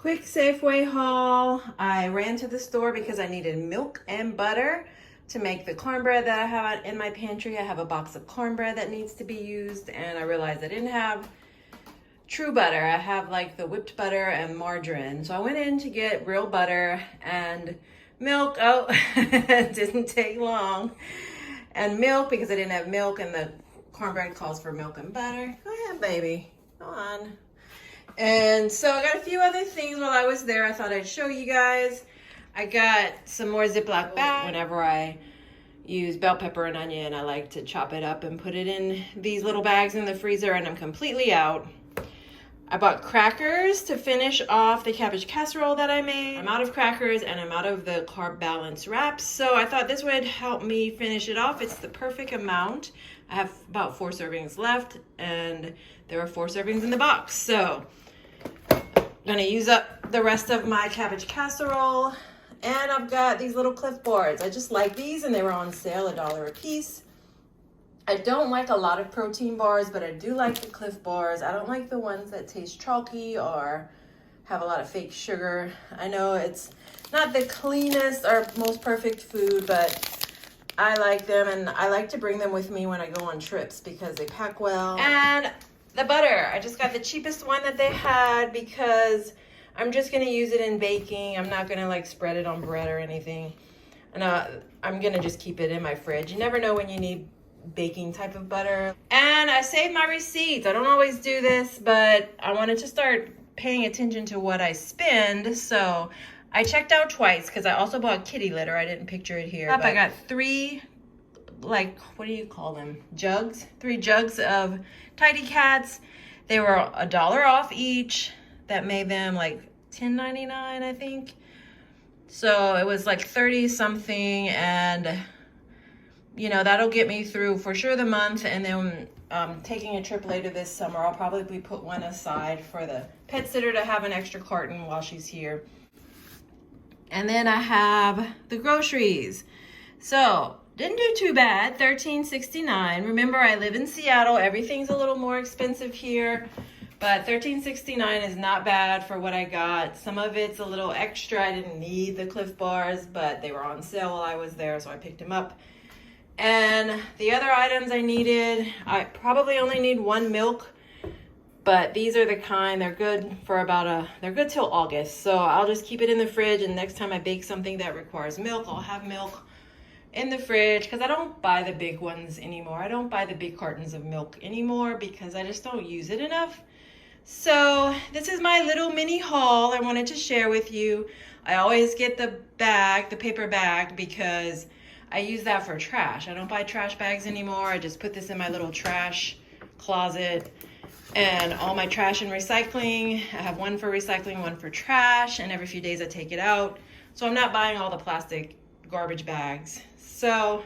Quick Safeway haul. I ran to the store because I needed milk and butter to make the cornbread that I have in my pantry. I have a box of cornbread that needs to be used, and I realized I didn't have true butter. I have like the whipped butter and margarine. So I went in to get real butter and milk. Oh, it didn't take long. And milk because I didn't have milk, and the cornbread calls for milk and butter. Go ahead, baby. Go on. And so I got a few other things while I was there. I thought I'd show you guys. I got some more Ziploc bags. Whenever I use bell pepper and onion, I like to chop it up and put it in these little bags in the freezer, and I'm completely out. I bought crackers to finish off the cabbage casserole that I made. I'm out of crackers and I'm out of the carb balance wraps, so I thought this would help me finish it off. It's the perfect amount. I have about 4 servings left, and there are 4 servings in the box. So I'm gonna use up the rest of my cabbage casserole. And I've got these little Cliff Bars. I just like these, and they were on sale, $1 a piece. I don't like a lot of protein bars, but I do like the Cliff Bars. I don't like the ones that taste chalky or have a lot of fake sugar. I know it's not the cleanest or most perfect food, but I like them, and I like to bring them with me when I go on trips because they pack well. And the butter, I just got the cheapest one that they had because I'm just gonna use it in baking. I'm not gonna like spread it on bread or anything. And I'm gonna just keep it in my fridge. You never know when you need baking type of butter. And I saved my receipts. I don't always do this, but I wanted to start paying attention to what I spend. So I checked out twice because I also bought kitty litter. I didn't picture it here. I got 3, like, what do you call them? Jugs? 3 jugs of Tidy Cats. They were $1 off each. That made them like $10.99, I think. So it was like 30 something, and you know, that'll get me through for sure the month. And then taking a trip later this summer, I'll probably put one aside for the pet sitter to have an extra carton while she's here. And then I have the groceries. So didn't do too bad, $13.69. Remember, I live in Seattle. Everything's a little more expensive here, but $13.69 is not bad for what I got. Some of it's a little extra. I didn't need the Cliff Bars, but they were on sale while I was there, so I picked them up. And the other items I needed, I probably only need 1 milk, but these are the kind, they're good for they're good till August. So I'll just keep it in the fridge, and next time I bake something that requires milk, I'll have milk in the fridge, because I don't buy the big ones anymore. I don't buy the big cartons of milk anymore because I just don't use it enough. So this is my little mini haul I wanted to share with you. I always get the bag, the paper bag, because I use that for trash. I don't buy trash bags anymore. I just put this in my little trash closet, and all my trash and recycling. I have one for recycling, one for trash, and every few days I take it out. So I'm not buying all the plastic garbage bags. So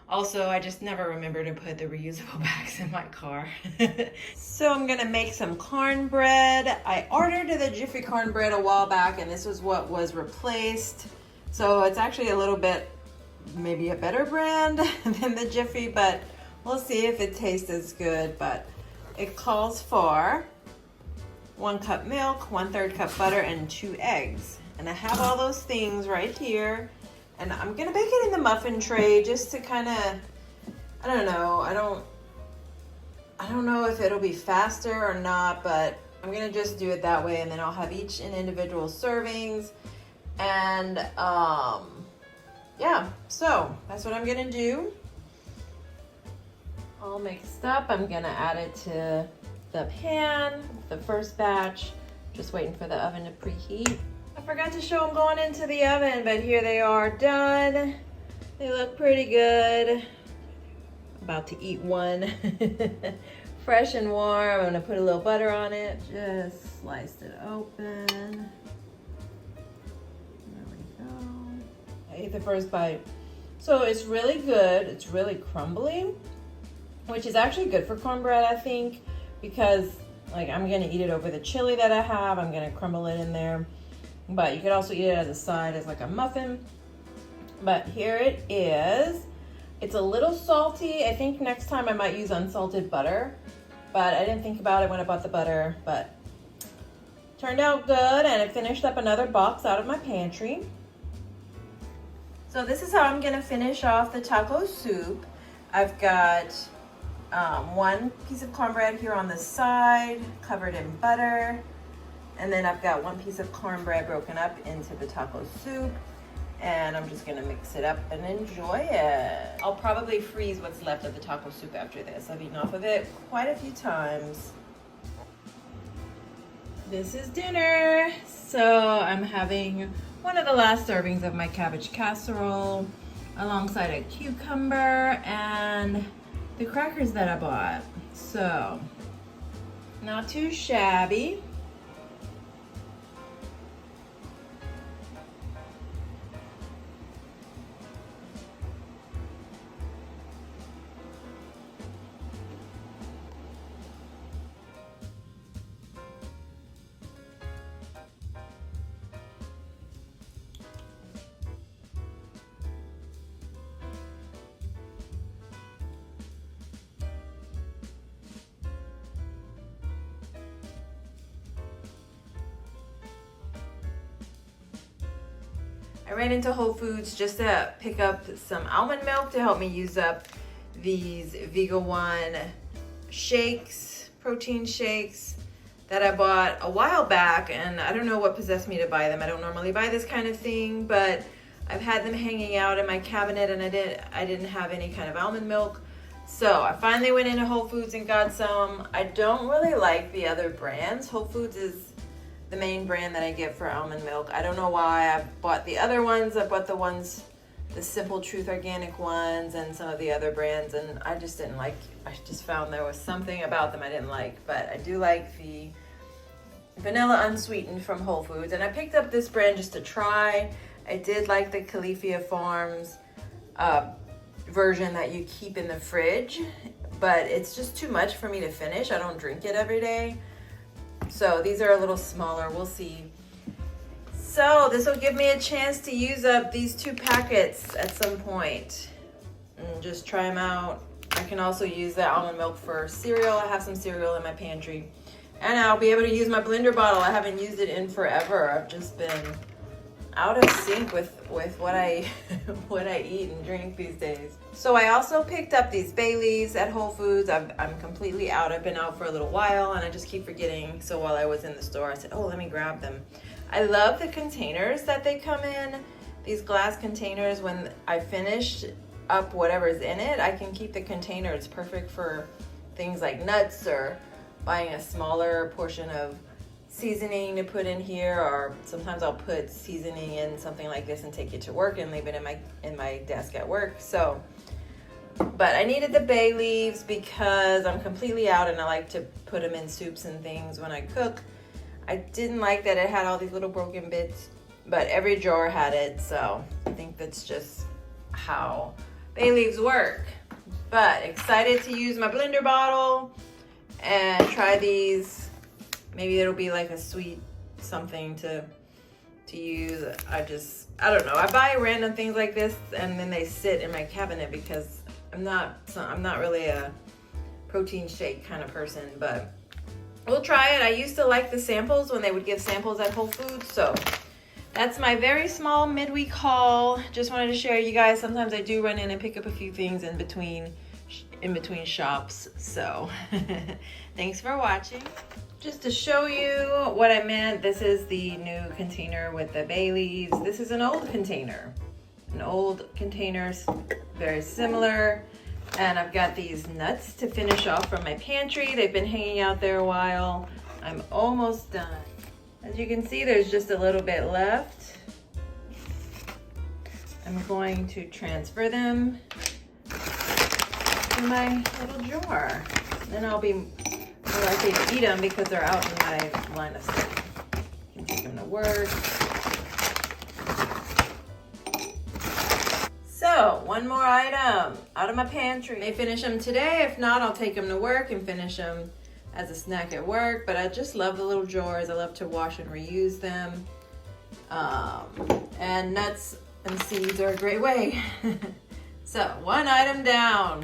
also, I just never remember to put the reusable bags in my car. So I'm gonna make some cornbread. I ordered the Jiffy cornbread a while back, and this was what was replaced. So it's actually a little bit, maybe a better brand than the Jiffy, but we'll see if it tastes as good. But it calls for 1 cup milk, 1/3 cup butter, and 2 eggs. And I have all those things right here. And I'm gonna bake it in the muffin tray just to kind of, I don't know. I don't know if it'll be faster or not, but I'm gonna just do it that way, and then I'll have each in individual servings. And yeah, so that's what I'm gonna do. All mixed up. I'm gonna add it to the pan, the first batch. Just waiting for the oven to preheat. I forgot to show them going into the oven, but here they are done. They look pretty good. About to eat one. Fresh and warm. I'm gonna put a little butter on it. Just sliced it open. There we go. I ate the first bite. So it's really good. It's really crumbly, which is actually good for cornbread, I think, because like I'm gonna eat it over the chili that I have. I'm gonna crumble it in there. But you could also eat it as a side, as like a muffin. But here it is. It's a little salty. I think next time I might use unsalted butter, but I didn't think about it when I bought the butter. But Turned out good, and it finished up another box out of my pantry. So this is how I'm gonna finish off the taco soup. I've got one piece of cornbread here on the side, covered in butter. And then I've got one piece of cornbread broken up into the taco soup. And I'm just gonna mix it up and enjoy it. I'll probably freeze what's left of the taco soup after this. I've eaten off of it quite a few times. This is dinner. So I'm having one of the last servings of my cabbage casserole alongside a cucumber and the crackers that I bought. So, not too shabby. I ran into Whole Foods just to pick up some almond milk to help me use up these Vega One shakes, protein shakes that I bought a while back, and I don't know what possessed me to buy them. I don't normally buy this kind of thing, but I've had them hanging out in my cabinet, and I didn't have any kind of almond milk. So I finally went into Whole Foods and got some. I don't really like the other brands. Whole Foods is the main brand that I get for almond milk. I don't know why. I've bought the other ones. I bought the Simple Truth organic ones and some of the other brands, and I just didn't like, I just found there was something about them I didn't like, but I do like the vanilla unsweetened from Whole Foods, and I picked up this brand just to try. I did like the Califia Farms version that you keep in the fridge, but it's just too much for me to finish. I don't drink it every day. So these are a little smaller, we'll see. So this will give me a chance to use up these 2 packets at some point and just try them out. I can also use the almond milk for cereal. I have some cereal in my pantry. And I'll be able to use my blender bottle. I haven't used it in forever. I've just been out of sync with what I what I eat and drink these days. So I also picked up these bay leaves at Whole Foods. I'm completely out. I've been out for a little while and I just keep forgetting. So while I was in the store, I said, oh, let me grab them. I love the containers that they come in. These glass containers, when I finish up whatever's in it, I can keep the container. It's perfect for things like nuts or buying a smaller portion of seasoning to put in here, or sometimes I'll put seasoning in something like this and take it to work and leave it in my desk at work. So, but I needed the bay leaves because I'm completely out and I like to put them in soups and things when I cook. I didn't like that it had all these little broken bits, but every drawer had it, so I think that's just how bay leaves work. But excited to use my blender bottle and try these. Maybe it'll be like a sweet something to use. I don't know. I buy random things like this and then they sit in my cabinet because I'm not really a protein shake kind of person, but we'll try it. I used to like the samples when they would give samples at Whole Foods. So that's my very small midweek haul. Just wanted to share you guys. Sometimes I do run in and pick up a few things in between shops. So thanks for watching. Just to show you what I meant, this is the new container with the bay leaves. This is an old container. Very similar. And I've got these nuts to finish off from my pantry. They've been hanging out there a while. I'm almost done. As you can see, there's just a little bit left. I'm going to transfer them to my little jar. Then I'll be more likely to eat them because they're out in my line of sight. I can take them to work. So, one more item out of my pantry. May finish them today. If not, I'll take them to work and finish them as a snack at work. But I just love the little jars. I love to wash and reuse them. And nuts and seeds are a great way. So, one item down.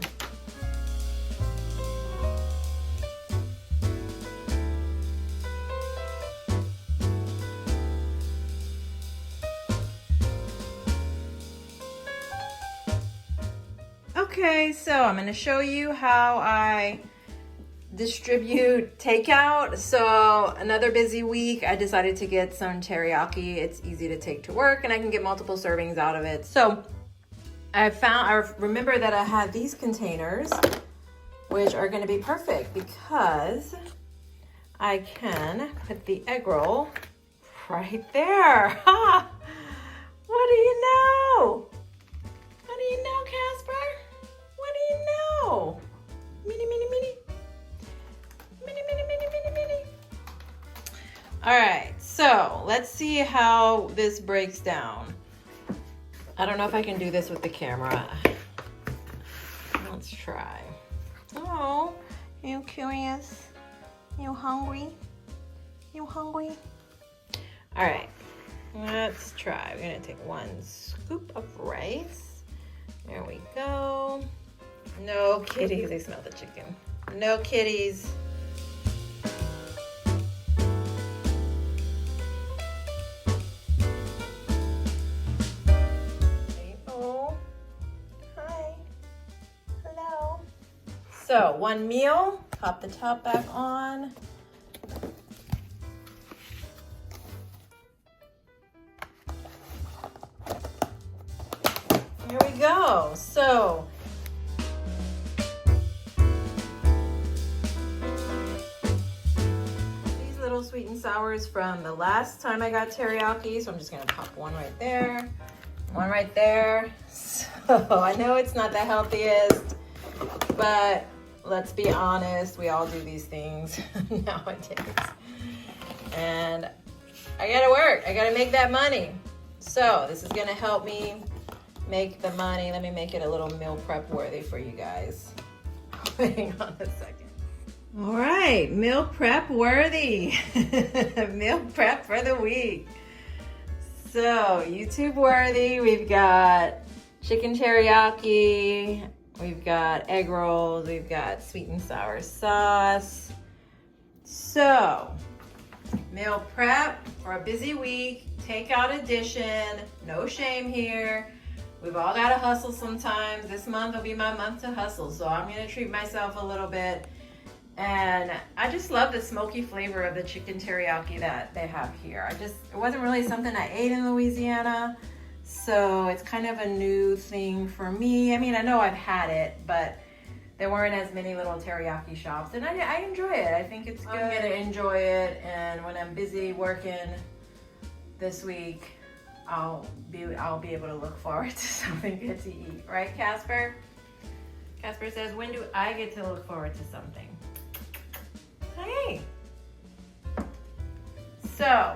Okay, so I'm gonna show you how I distribute takeout. So another busy week, I decided to get some teriyaki. It's easy to take to work and I can get multiple servings out of it. So I remember that I had these containers, which are gonna be perfect because I can put the egg roll right there. Ha! What do you know? What do you know, Casper? What do you know? Mini, mini, mini. Mini, mini, mini, mini, mini. All right, so let's see how this breaks down. I don't know if I can do this with the camera. Let's try. Oh, you curious? You hungry? You hungry? All right, let's try. We're gonna take 1 scoop of rice. There we go. No kitties, they smell the chicken. No kitties. Oh, hi, hello. So 1 meal, pop the top back on. Here we go. So these little sweet and sours from the last time I got teriyaki. So I'm just gonna pop one right there, one right there. So I know it's not the healthiest, but let's be honest, we all do these things nowadays. And I gotta work, I gotta make that money. So this is gonna help me make the money. Let me make it a little meal prep worthy for you guys. Hang on a second. All right, meal prep worthy. Meal prep for the week. So YouTube worthy, we've got chicken teriyaki, we've got egg rolls, we've got sweet and sour sauce. So meal prep for a busy week, takeout edition, no shame here. We've all got to hustle sometimes. This month will be my month to hustle, so I'm going to treat myself a little bit. And I just love the smoky flavor of the chicken teriyaki that they have here. It wasn't really something I ate in Louisiana, so it's kind of a new thing for me. I mean, I know I've had it, but there weren't as many little teriyaki shops, and I enjoy it. I think it's good. I'm going to enjoy it, and when I'm busy working this week, I'll be able to look forward to something good to eat. Right, Casper? Casper says, when do I get to look forward to something? Hey. So,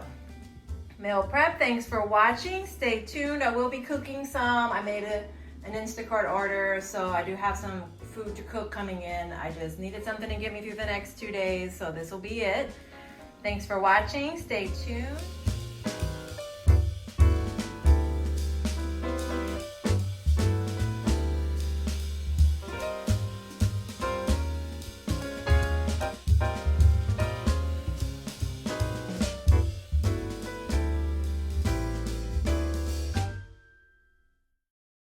meal prep, thanks for watching. Stay tuned. I will be cooking some. I made an Instacart order, so I do have some food to cook coming in. I just needed something to get me through the next 2 days, so this will be it. Thanks for watching. Stay tuned.